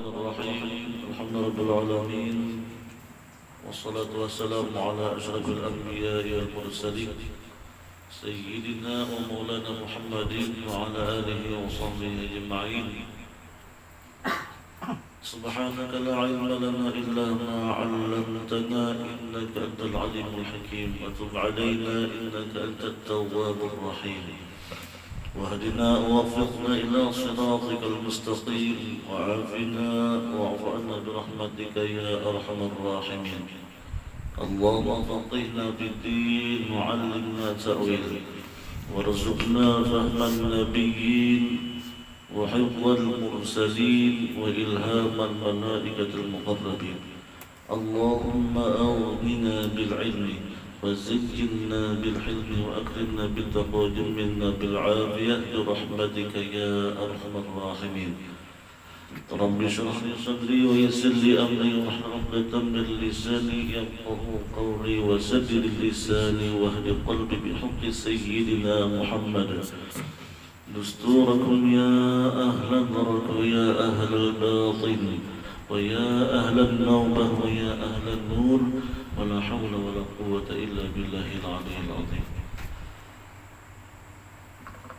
الرحيم الحمد لله رب العالمين والصلاة والسلام على أشرف الأنبياء والمرسلين سيدنا ومولانا محمد وعلى آله وصحبه أجمعين. سبحانك لا علم لنا إلا ما علمتنا إنك أنت العليم الحكيم وتب علينا إنك أنت التواب الرحيم واهدنا ووفقنا إلى صراطك المستقيم وعافنا واعف عنا برحمتك يا أرحم الراحمين. اللهم فقهنا في الدين وعلمنا تأويل وارزقنا فهم النبيين وحفظ المرسلين وإلهام الملائكة المقربين. اللهم أغننا بالعلم وزينا بالحلم وأكرمنا بالتقوى وجملنا بالعافية برحمتك يا أرحم الراحمين. رب اشرح لي صدري ويسر لي أمري واحلل عقدة من لساني يفقهوا قولي وسدد لساني واهد قلبي بحق سيدنا محمد. دستوركم يا أهل الغرق ويا أهل الباطن ويا أهل النوبة ويا أهل النور ولا حول ولا قوة إلا بالله العلي العظيم.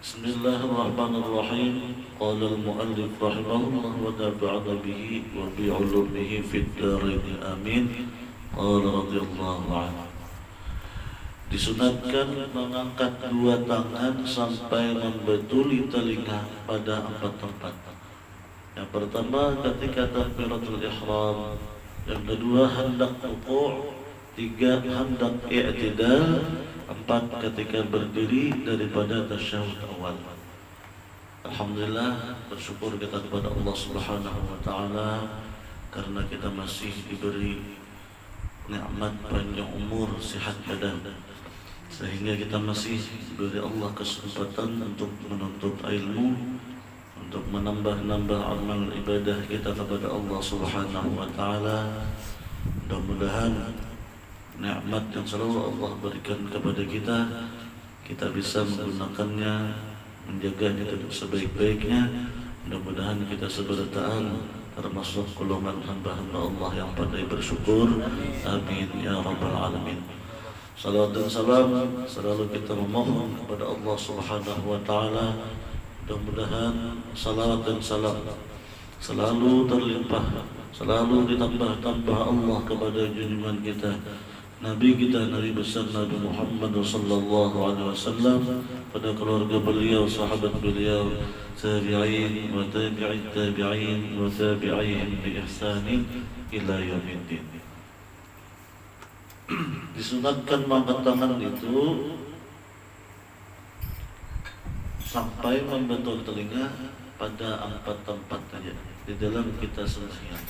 بسم الله الرحمن الرحيم. قال المؤلف رحمه الله ونفعنا به وبعلومه في الدارين آمين. قال رضي الله عنه. Disunatkan mengangkat dua tangan sampai membetuli telinga pada 4 tempat. Yang pertama ketika takbiratul ihram, yang kedua hendak rukuk, 3 hendak i'tidal, 4 ketika berdiri daripada tasyahud awal. Alhamdulillah, bersyukur kita kepada Allah Subhanahu wa taala karena kita masih diberi nikmat panjang umur, sehat badan, sehingga kita masih diberi Allah kesempatan untuk menuntut ilmu, untuk menambah amal ibadah kita kepada Allah Subhanahu wa taala. Mudah-mudahan nikmat yang selalu Allah berikan kepada kita bisa menggunakannya, menjaganya dengan sebaik-baiknya. Mudah-mudahan kita sebertaan termasuk golongan hamba-hamba Allah yang pandai bersyukur. Amin ya rabbal alamin. Salawat dan salam selalu kita memohon kepada Allah Subhanahu wa taala. Mudah-mudahan salawat dan salam selalu terlimpah, selalu ditambah-tambah Allah kepada junjungan kita, Nabi kita, Nabi besar Nabi Muhammad sallallahu alaihi wasallam, pada keluarga beliau, sahabat beliau, tabi'in wa tabi'it tabi'in wa tabi'in bi ihsanin ila yaumiddin. Disunatkan mengangkat tangan itu sampai membentuk telinga pada 4 tempat saja di dalam kita sembahyang.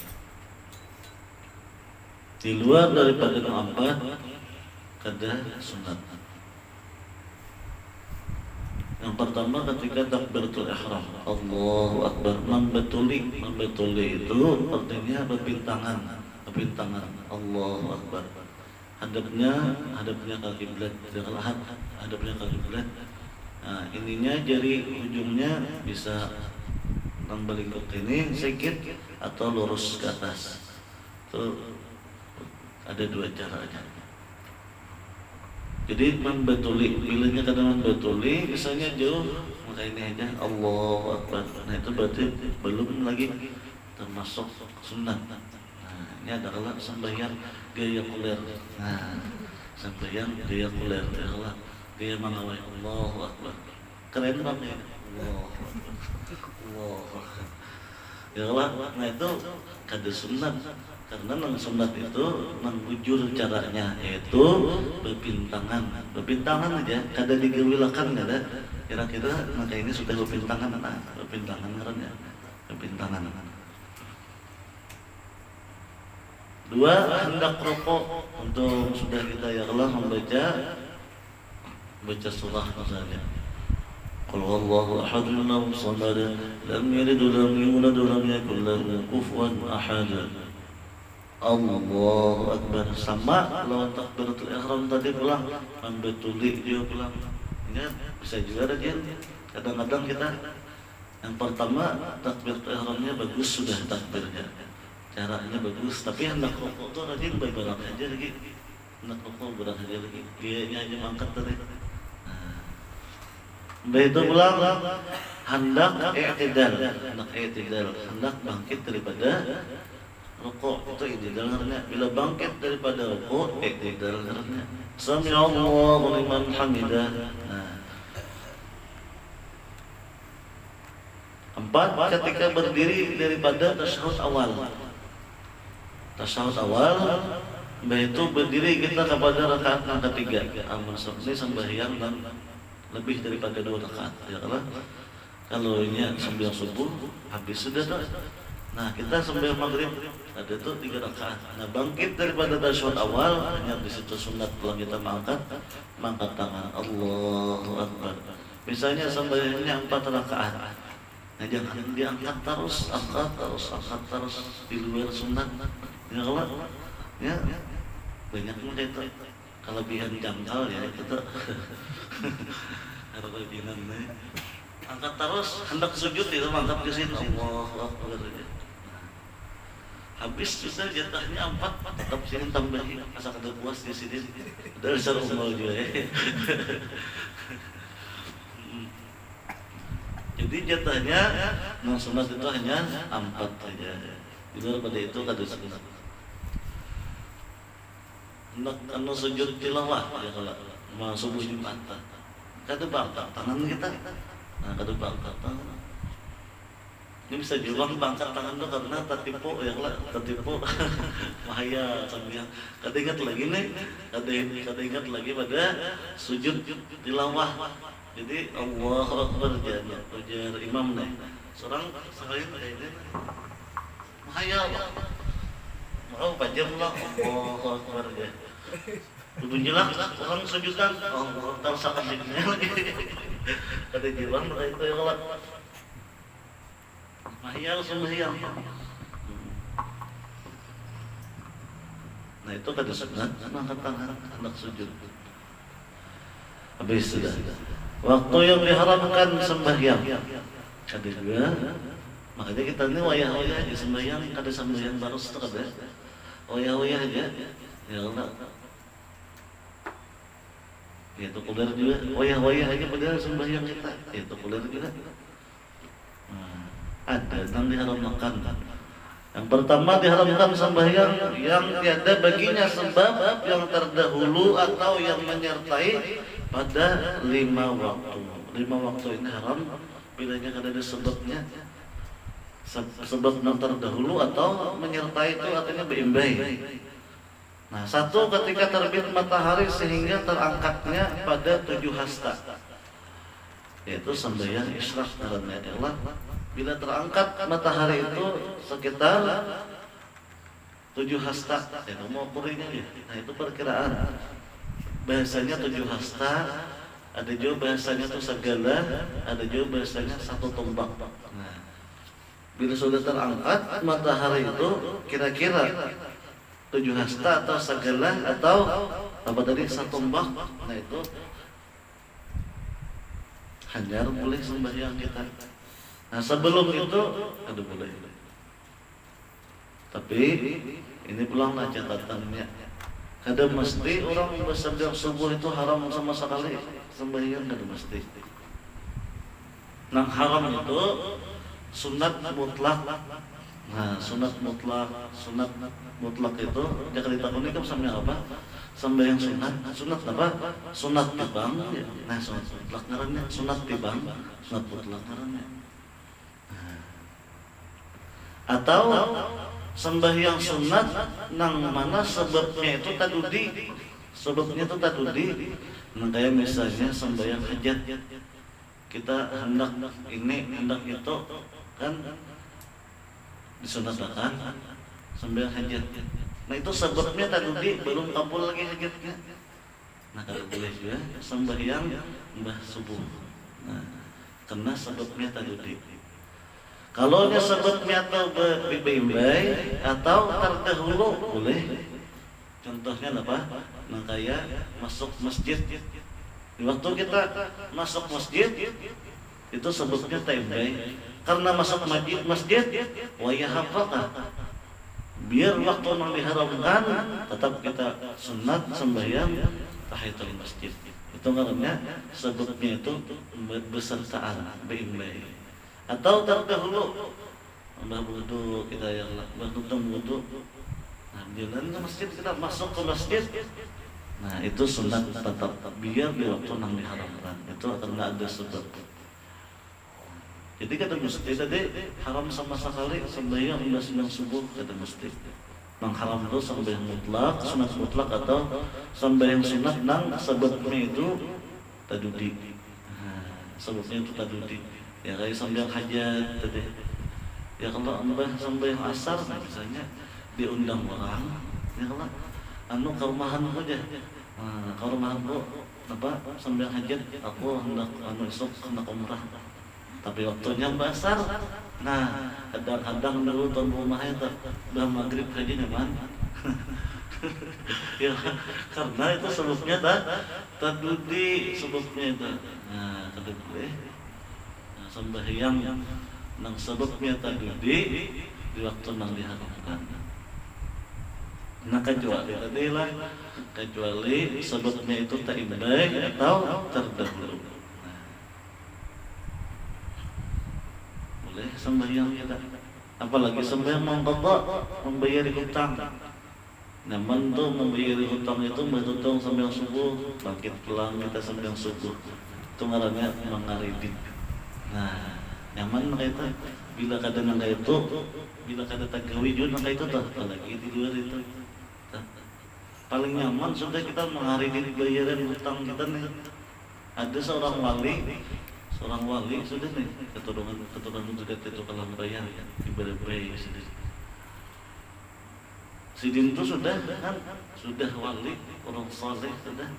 Di luar daripada yang 4 kada sunat. Yang pertama ketika takbiratul ihram, Allahu Akbar, membetuli itu artinya berpintangan, Allahu Akbar. Hadapnya ke kiblat, hadapnya ke kiblat. Nah, ininya jari ujungnya bisa membelingkuk ini sedikit atau lurus ke atas. Itu ada 2 caranya. Jadi membetuli, bilanya kadang membetuli, misalnya jauh, maka ini aja Allahu Akbar. Nah itu berarti belum lagi termasuk sunat. Nah ini adalah sembahyang gaya kuler. Nah sembahyang gaya kuler, gaya mengawai Allahu Akbar. Keren banget. Allahu Akbar. Allahu Akbar. Ya Allah, nah itu kada sunat. Karena nang sunat itu mengbujur caranya, yaitu berpintangan aja, kada digewilakan kada. Kira-kira maka ini sudah berpintangan, berpintangan ngarannya, berpintangan. 2 hendak rukuk, untuk sudah kita ya Allah membaca surah misalnya. Qul huwallahu ahad Allahu samad lam yalid wa lam yulad wa lam yakul lahu kufuwan ahad. Allahu Akbar. Sama lawan takbiratul ihram tadi pulang, membetuli dia pulang. Ingat, bisa juga ada. Kadang-kadang kita Yang pertama takbir ihramnya bagus, sudah takbirnya, caranya bagus, tapi hendak rukuk tuh rajin bergerak aja lagi, hendak rukuk bergerak aja lagi, dia hanya mengangkat tadi. Begitu pulang hendak i'tidal, hendak bangkit daripada rukuk, itu i'tidal karena bila bangkit daripada rukuk i'tidal karena sami Allahu liman hamidah. Empat, ketika berdiri daripada tasyahud awal. Tasyahud awal, itu berdiri kita kepada rakaat yang ketiga. Ini sembahyang dan lebih daripada 2 rakaat. Ya kalau ini sembahyang subuh habis sudah tuh. Nah kita sembahyang maghrib ada tuh 3 rakaat. Nah bangkit daripada tasyahud awal hanya di situ sunat pulang kita mengangkat tangan Allahu Akbar. Misalnya sembahyangnya 4 rakaat. Nah, jangan diangkat terus, angkat terus di luar sunat. Ya kalau ya banyak mudah itu kelebihan jangkal ya itu tuh. Ada kelebihan nih. Angkat terus, hendak sujud itu angkat ke sini. Allahu Akbar. Habis bisa jatahnya 4, tetap sini tambahin asal ada puas di sini. Dari sarung juga ya. Jadi jatahnya yang sunat itu hanya 4 saja. Di luar pada itu kada sunat. Hendak anu sujud tilawah ya kalau mau subuh Jumat. Kada bangkat tangan kita. Nah, kada bangkat tangan. Ini bisa juga bangkat tangan tuh karena tertipu ya kalau tertipu. Bahaya sambil kada ingat lagi nih. Kada ingat lagi pada sujud tilawah. Jadi Allahu Akbar ujar imam nih. Seorang sekali ini bahaya lah. Mau pajam lah Allahu Akbar ya. Bunyilah orang sujudan Allah tersakat dirinya lagi. Ada jiwan itu ya kalau bahaya sembahyang. Nah itu kada sunat angkat tangan hendak sujud. Habis sudah. Waktu yang diharamkan sembahyang ada juga, makanya kita ini wayah-wayah di sembahyang, kada sembahyang baru setelah wayah-wayah aja ya Allah itu kuliah juga, wayah-wayah aja pada sembahyang kita itu kuliah juga. Ada yang diharamkan. Yang pertama diharamkan sembahyang yang tiada baginya sebab yang terdahulu atau yang menyertai pada 5 waktu. 5 waktu ini haram bilanya kada ada sebabnya. Sebab yang terdahulu atau menyertai itu artinya beimbai. Nah, 1 ketika terbit matahari sehingga terangkatnya pada 7 hasta. Yaitu sembahyang isyraq karena Allah bila terangkat matahari itu sekitar 7 hasta. Ya, mau kurinya ya. Nah, itu perkiraan. Bahasanya 7 hasta, ada juga bahasanya itu segala, ada juga bahasanya 1 tombak. Nah, bila sudah terangkat matahari itu kira-kira 7 hasta atau segala atau apa tadi 1 tombak. Nah itu hanya boleh sembahyang kita. Nah sebelum itu ada boleh. Tapi ini pulanglah catatannya. Kada mesti orang bersembahyang subuh itu haram sama sekali sembahyang, kada mesti. Nah haram itu sunat mutlak. Nah sunat mutlak itu jangan ditakuni kan sampai apa? Sembahyang sunat apa? Sunat tibang. Ya. Nah sunat mutlak ngarannya, sunat tibang, sunat mutlak ngarannya. Atau sembahyang sunat nang mana sebabnya itu tadudi, nah kayak misalnya sembahyang hajat kita hendak itu kan disunatkan sembahyang hajat. Nah itu sebabnya tadudi belum kabul lagi hajatnya. Nah kalau boleh juga sembahyang mbah subuh. Nah karena sebabnya tadudi. Kalau dia sebabnya atau beimbai atau terdahulu boleh. Contohnya apa? Nah kayak masuk masjid. Di waktu kita masuk masjid Itu sebabnya taimbai. Karena masuk masjid, wayah apakah? Biar waktu yang diharamkan, tetap kita sunat sembahyang tahiyatul masjid. Itu karena sebabnya itu besertaan baik-baik. Atau terdahulu mbah wudu kita yang bertutung wudu. Nah, jalan ke masjid kita masuk ke masjid. Nah, itu sunat tetap biar di waktu yang diharamkan. Itu karena ada sebab. Jadi kata mesti tadi haram sama sekali sembahyang sembahyang subuh kata mesti. Nang haram itu sembahyang mutlak, sunat mutlak atau sembahyang sunat nang sebabnya itu tadudi. Sebabnya itu tadudi. Ya kayak sembahyang hajat tadi. Ya kalau sembahyang asar misalnya diundang orang, ya kalau anu ke rumahan aja. Ke rumahan bu, apa sembahyang hajat aku hendak anu esok hendak umrah. Tapi waktunya basar. Nah, kadang-kadang dulu tuan rumah itu udah maghrib aja nyaman. Ya, karena itu sebabnya tadudi sebabnya itu. Nah, tadudi. Nah, sembahyang nang sebabnya tadudi di waktu nang diharamkan. Nah, kecuali sebabnya itu taimbai atau terdahulu. Sembahyang kita, apalagi sembahyang mengqadha, membayar hutang. Nyaman tuh membayar hutang itu berhutang sembahyang subuh, bangkit pulang kita sembahyang subuh. Itu ngarannya mengaridin. Nah, nyaman maka itu bila kada nang itu, bila kada tagawi jud maka itu tuh apalagi di luar itu. Paling nyaman sudah kita mengaridin bayaran hutang kita nih. Ada seorang wali sudah nih keturunan sudah itu kalau bayar ibadah bayi sudah. Sidin itu sudah kan sudah wali orang saleh sudah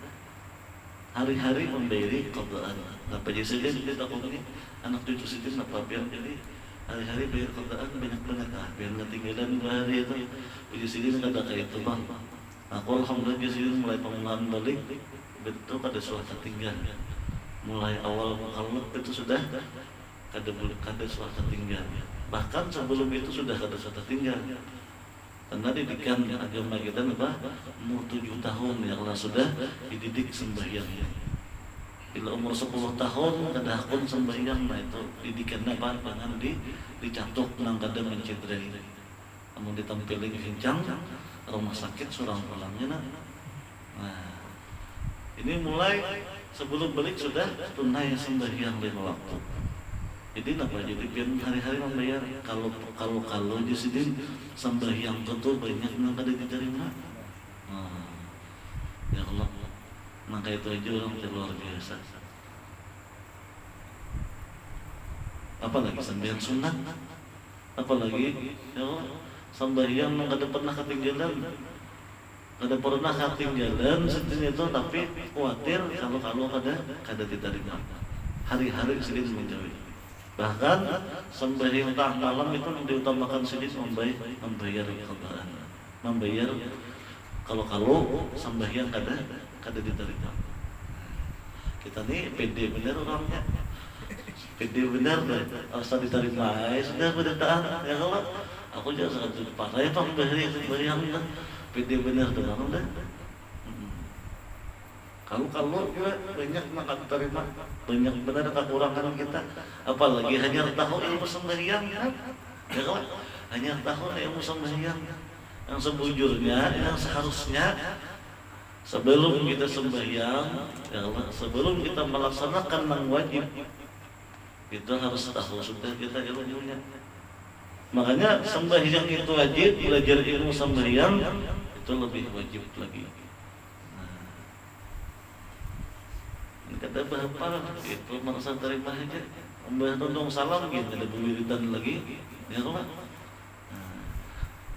hari-hari membayari qadaan. Apa jadi sidin kita ini anak cucu sidin apa biar jadi hari-hari bayar qadaan banyak-banyak biar ketinggalan 2 hari itu. Jadi sidin kada kayak itu bang. Aku alhamdulillah sidin mulai pengenalan balik betul kada suatu tinggal. Mulai awal mukallaf itu sudah kada suatu tinggal. Bahkan sebelum itu sudah kada suatu tinggal. Karena didikan agama kita umur 7 tahun ya Allah sudah dididik sembahyang. Bila umur 10 tahun kada hakun sembahyang, nah itu didikannya jangan dicatuk nang kada mencederai. Namun ditampilin kencang rumah sakit surang pulangnya nah. Ini mulai sebelum balik sudah tunai sembahyang 5 waktu. Jadi apa jadi biar hari-hari membayar. Kalau di sini sembahyang itu banyak yang kada diterima. Ya Allah, maka itu aja orang luar biasa. Apalagi sembahyang sunat, apalagi ya Allah, sembahyang yang kada pernah ketinggalan. Kada pernah ketinggalan seperti itu, tapi khawatir kalau kada diterima. Hari-hari sedih menjauhi. Bahkan sembahyang tengah malam itu yang diutamakan sedih membayar qadaan. Membayar kalau sembahyang kada diterima. Kita nih pede benar orangnya. Pede benar deh. Asal diterima sudah berdaan ya Allah. Aku juga sangat parah ya Pak sembahyang pede benar dengan dah. Kalau juga banyak nak terima, banyak benar kekurangan kita. Apalagi hanya tahu ilmu sembahyang kan? Ya kan? Hanya tahu ilmu sembahyang. Yang sebujurnya, yang seharusnya sebelum kita sembahyang, ya Allah, sebelum kita melaksanakan yang wajib, kita harus tahu sudah kita ilmunya. Makanya sembahyang itu wajib, belajar ilmu sembahyang itu lebih wajib lagi. Kata bapak itu merasa terima aja. Mbah tundung salam gitu, ada berwiridan lagi. Ya kan?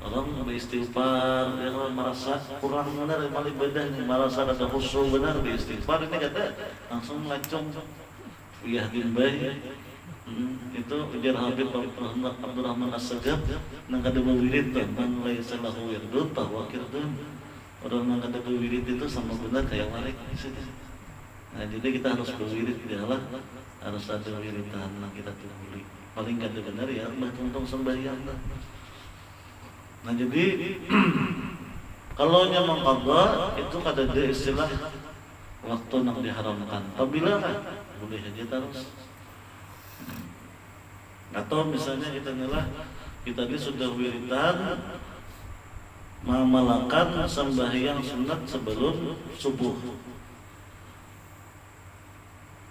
Orang beristighfar, ya kan merasa kurang benar amal ibadah, merasa ada khusyuk benar beristighfar ini kata langsung lancung. Iya dimbay. Itu ujar Habib Abdurrahman As-Sagab nang kada berwirid man laisa lahu wirdun bahwa kirdun. Orang nang kada berwirid itu sama benar kayak malaikat. Nah, jadi kita harus berwirid ya Allah harus ada wiritan lah kita tuli paling gak benar ya untung sembahyang lah. Nah jadi kalau nyamang qadha itu kada ada istilah waktu yang diharamkan apabila kan boleh aja terus. Atau misalnya kita ini sudah wiritan memalakan sembahyang sunat sebelum subuh.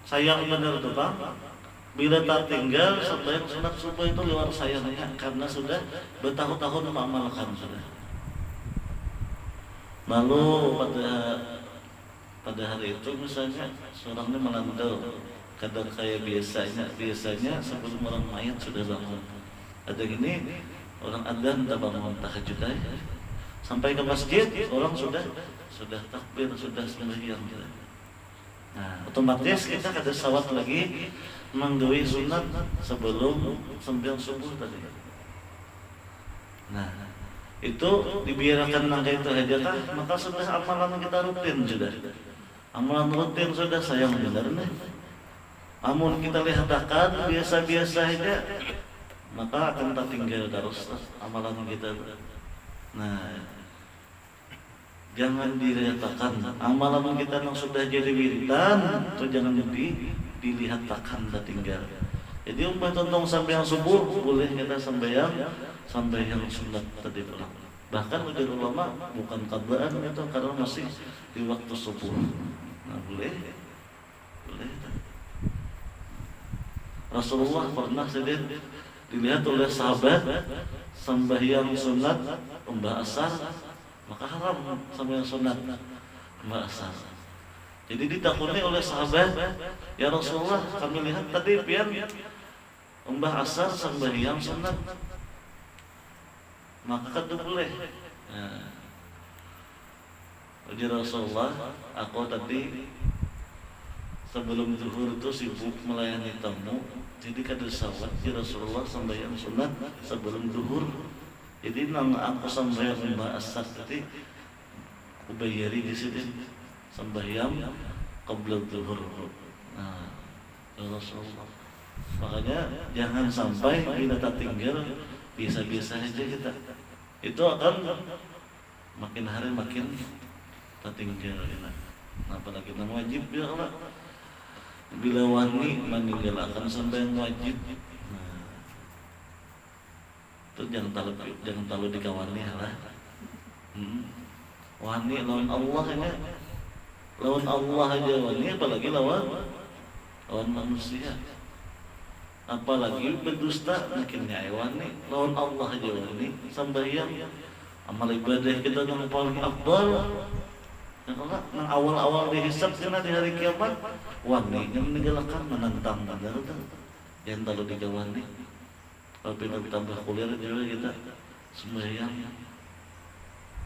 Sayang benar tuh Bang, bila tak tinggal sembahyang sunat subuh itu luar sayangnya karena sudah bertahun-tahun mengamalkan sudah. Lalu pada hari itu misalnya seorangnya melandau, kadang kayak biasanya sebelum orang mayat sudah bangun. Ada gini orang adzan tak bangun tahajud aja. Sampai ke masjid orang sudah takbir, sudah sembahyang. Nah, otomatis kita kada sawat lagi menggawi sunat sebelum sembahyang subuh tadi. Nah, itu dibiarkan langkah itu aja kah? Maka sudah amalan kita rutin sudah. Amalan rutin sudah sayang benar nih. Amun kita lihatkan biasa-biasa aja, maka akan tertinggal terus amalan kita. Nah, jangan dilihatkan amalan kita yang sudah jadi wiritan, itu jangan dilihatkan tertinggal. Jadi umpah contoh sampai yang subuh boleh kita sembahyang sunat tadi pulang. Bahkan ujar ulama bukan qadaan itu karena masih di waktu subuh. Nah boleh. Rasulullah pernah dilihat oleh sahabat sembahyang sunat umbah asar, maka haram sembahyang sunat umbah asar. Jadi ditakuni oleh sahabat, ya Rasulullah kami lihat tadi pian umbah asar sembahyang sunat, maka kan boleh. Ujar Rasulullah, aku tadi sebelum zuhur itu sibuk melayani tamu, jadi kada sawat ya Rasulullah sembahyang sunat sebelum zuhur. Jadi nang aku sembahyang umbah asar tadi ubayari di sini sembahyang qabla zuhur. Nah, ya Rasulullah. Makanya jangan sampai bila tertinggal biasa-biasa aja kita. Itu akan makin hari makin tertinggal kita. Nah, apalagi nang wajib ya Allah. Bila wani meninggalkan sembahyang wajib, nah, itu jangan terlalu dikawani lah. Wani lawan Allah ini, lawan Allah aja wani, apalagi lawan manusia. Apalagi berdusta makin wani, lawan Allah aja wani. Sembahyang amal ibadah kita yang paling afdal. Nah, awal-awal dihisab kena di hari kiamat, wani yang meninggalkan menentang benar yang terlalu digawani. Kalau kita tambah kuliah juga kita sembahyang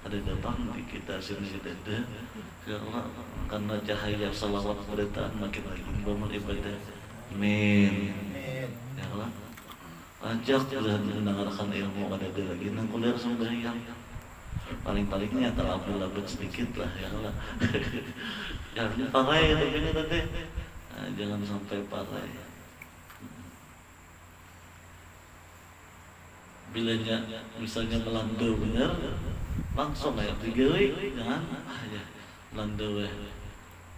ada datang di kita sini ada ya Allah, karena cahaya salawat beritaan makin lagi bangun ibadah. Amin. Ya Allah, ajak dan mendengarkan ilmu ada lagi nang kuliah sembahyang. Paling-palingnya terlabut-labut sedikit lah ya Allah. Jangan parai tapi ini tadi, nah, jangan sampai parai. Bilanya misalnya melandau benar, langsung aja digawe, jangan aja melandau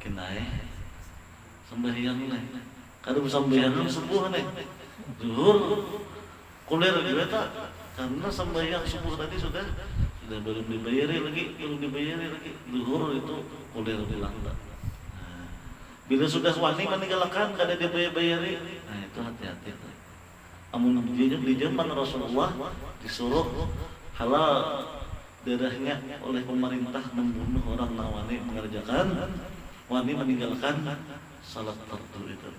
kenai sembahyang nih. Kalau sembahyang subuh nih, zuhur kuliah juga tak, karena sembahyang subuh tadi sudah belum dibayari lagi, zuhur itu kuliah bilang tak. Nah, bila sudah wani meninggalkan kada dibayari, nah itu hati-hati. Amun di zaman Rasulullah disuruh halal darahnya oleh pemerintah membunuh orang nawani mengerjakan wani meninggalkan salat fardu itu.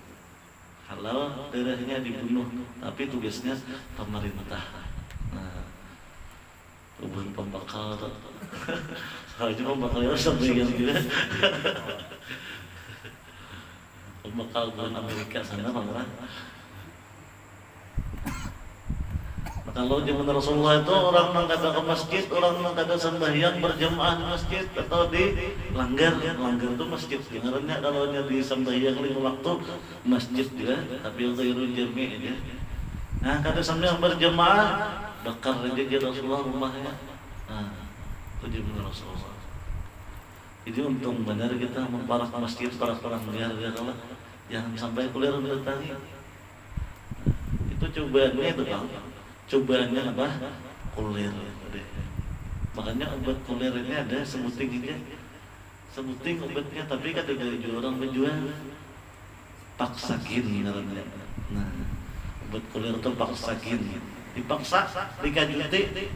Halal darahnya dibunuh, tapi tugasnya pemerintah. Nah, hubungan pembakar Haji pembakar sampai yang juga pembakar bukan Amerika sana malah. Kalau zaman Rasulullah itu orang mengkata ke masjid, orang mengkata sembahyang berjamaah di masjid atau di langgar. Langgar itu masjid. Dengarnya kalau di sembahyang 5 waktu masjid ya, tapi ghairu jami' ya. Nah, kata sembahyang berjamaah bakar aja Rasulullah rumahnya. Nah, itu zaman Rasulullah. Jadi untung benar kita memparah masjid para liar ya, kalau jangan sampai kuliah bertani. Itu cobaannya itu Bang. Cobaannya apa? Kulir. Makanya obat kulir ini ada sebuting aja. Sebuting obatnya, tapi kan ada orang menjual paksakin namanya. Nah, obat kulir itu paksakin. Dipaksa, dikajuti.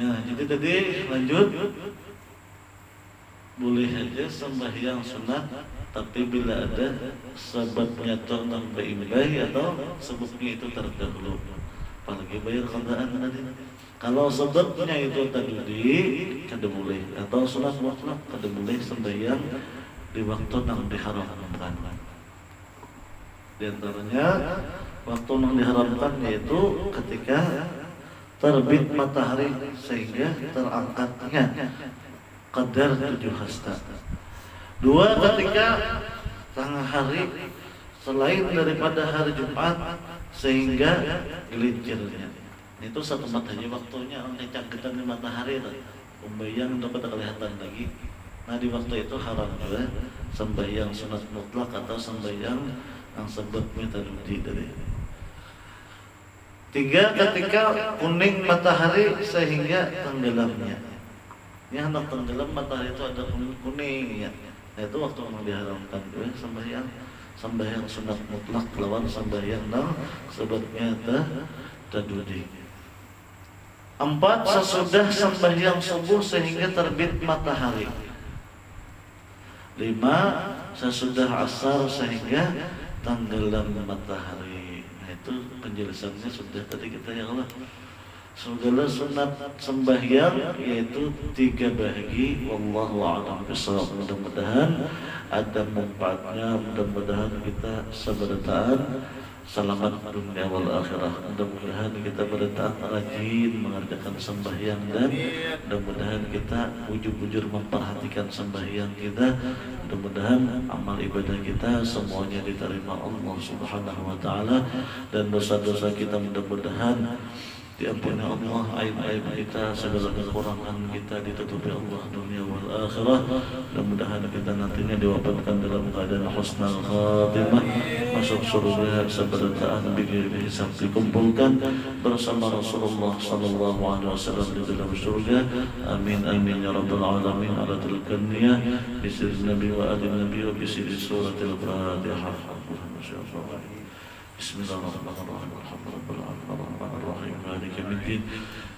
Nah, jadi tadi lanjut. Boleh aja sembahyang sunat, tapi bila ada sebabnya ternang beimbai atau sebabnya itu terdahulu, apalagi bayar qadaan tadi. Kalau sebabnya itu tadi kada boleh, atau sunat mutlak kada boleh sembahyang di waktu yang diharamkan. Di antaranya waktu yang diharamkan yaitu ketika terbit matahari sehingga terangkatnya qadar 7 hasta. 2, ketika tengah hari selain daripada hari Jumat sehingga gelincirnya. Itu satu matahari waktunya cangkitan matahari itu. Sembahyang dapat kelihatan lagi. Nah, di waktu itu haram juga sembahyang sunat mutlak atau sembahyang yang sebabnya tadi. 3, ketika kuning matahari sehingga tenggelamnya. Ini hendak tenggelam matahari itu ada kuning ya. Nah, itu waktu yang diharamkan juga sembahyang sunat mutlak lawan sembahyang nang sebabnya tadudi. 4, sesudah sembahyang subuh sehingga terbit matahari. 5, sesudah asar sehingga tenggelam matahari. Nah, itu penjelasannya sudah tadi kita ya Allah. Segala sunat sembahyang yaitu 3 bahagi. Wallahu a'lam bishawab. Mudah-mudahan ada manfaatnya, mudah-mudahan kita seberataan selamat dunia wal akhirah. Mudah-mudahan kita bertaat rajin mengerjakan sembahyang, dan mudah-mudahan kita bujur-bujur memperhatikan sembahyang kita. Mudah-mudahan amal ibadah kita semuanya diterima Allah Subhanahu wa taala, dan dosa-dosa kita mudah-mudahan diampuni Allah, aib-aib kita, segala kekurangan kita ditutupi Allah dunia wal akhirah. Mudah-mudahan kita nantinya diwafatkan dalam keadaan husnul khatimah, masuk surga seberataan bigir hisab, dikumpulkan bersama Rasulullah sallallahu alaihi wasallam di dalam surga. Amin amin ya rabbal alamin. Ala tilkan niyah bisir nabi wa ali nabi wa bisir suratil Fatihah. Bismillahirrahmanirrahim. Alhamdulillahirrahmanirrahim. Maliki yaumiddin.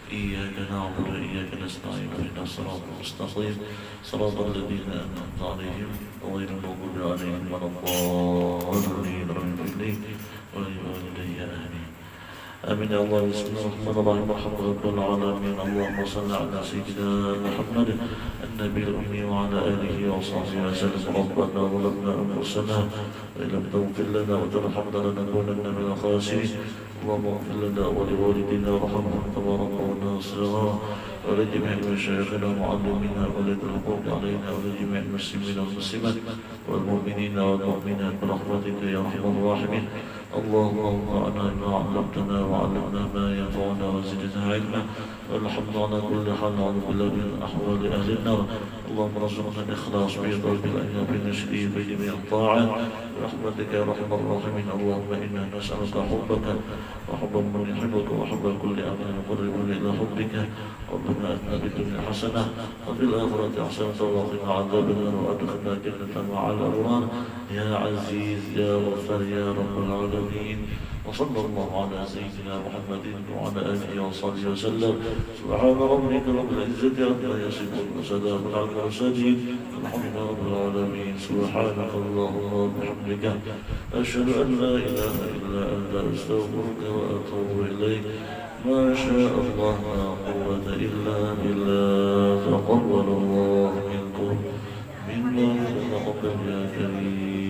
Iyyaka na'budu wa iyyaka nasta'in. Ihdinas siratal mustaqim. Siratal ladzina an'amta 'alaihim ghairil maghdubi 'alaihim waladdallin. آمين يا الله. بسم الله الرحمن الرحيم. الحمد لله رب العالمين. اللهم صل على سيدنا محمد النبي الأمي وعلى آله وصحبه وسلم. ربنا ظلمنا أنفسنا وإن لم تغفر لنا وترحمنا لنكونن من الخاسرين. اللهم اغفر لنا ولوالدينا وارحمهم كما ربونا صغارا، ولجميع مشايخنا ومعلمينا ولد الحقوق علينا ولجميع المسلمين والمسلمات والمؤمنين والمؤمنات برحمتك يا أرحم الراحمين. اللهم انفعنا بما علمتنا وعلمنا ما ينفعنا وزدنا علما، والحمد على كل حال وعلى كل من أحوال أهل النار. اللهم ارزقنا الإخلاص في قلب الأيام في نشره في جميع الطاعات برحمتك يا أرحم الراحمين. اللهم إنا نسألك حبك وحب من يحبك وحب كل أمل يقربنا إلى حبك. ربنا آتنا في الدنيا حسنة وفي الآخرة حسنة وقنا عذاب النار وأدخلنا جنة مع الأبرار يا عزيز يا غفار يا رب العالمين. وصلى الله على سيدنا محمد وعلى آله وصحبه وسلم. سبحان ربك رب العزة عما يصفون وسلام على المرسلين والحمد لله رب العالمين. سبحانك اللهم وبحمدك أشهد أن لا إله إلا أنت أستغفرك وأتوب إليك. ما شاء الله لا قوة إلا بالله. تقبل الله منكم منا وتقبل يا كريم.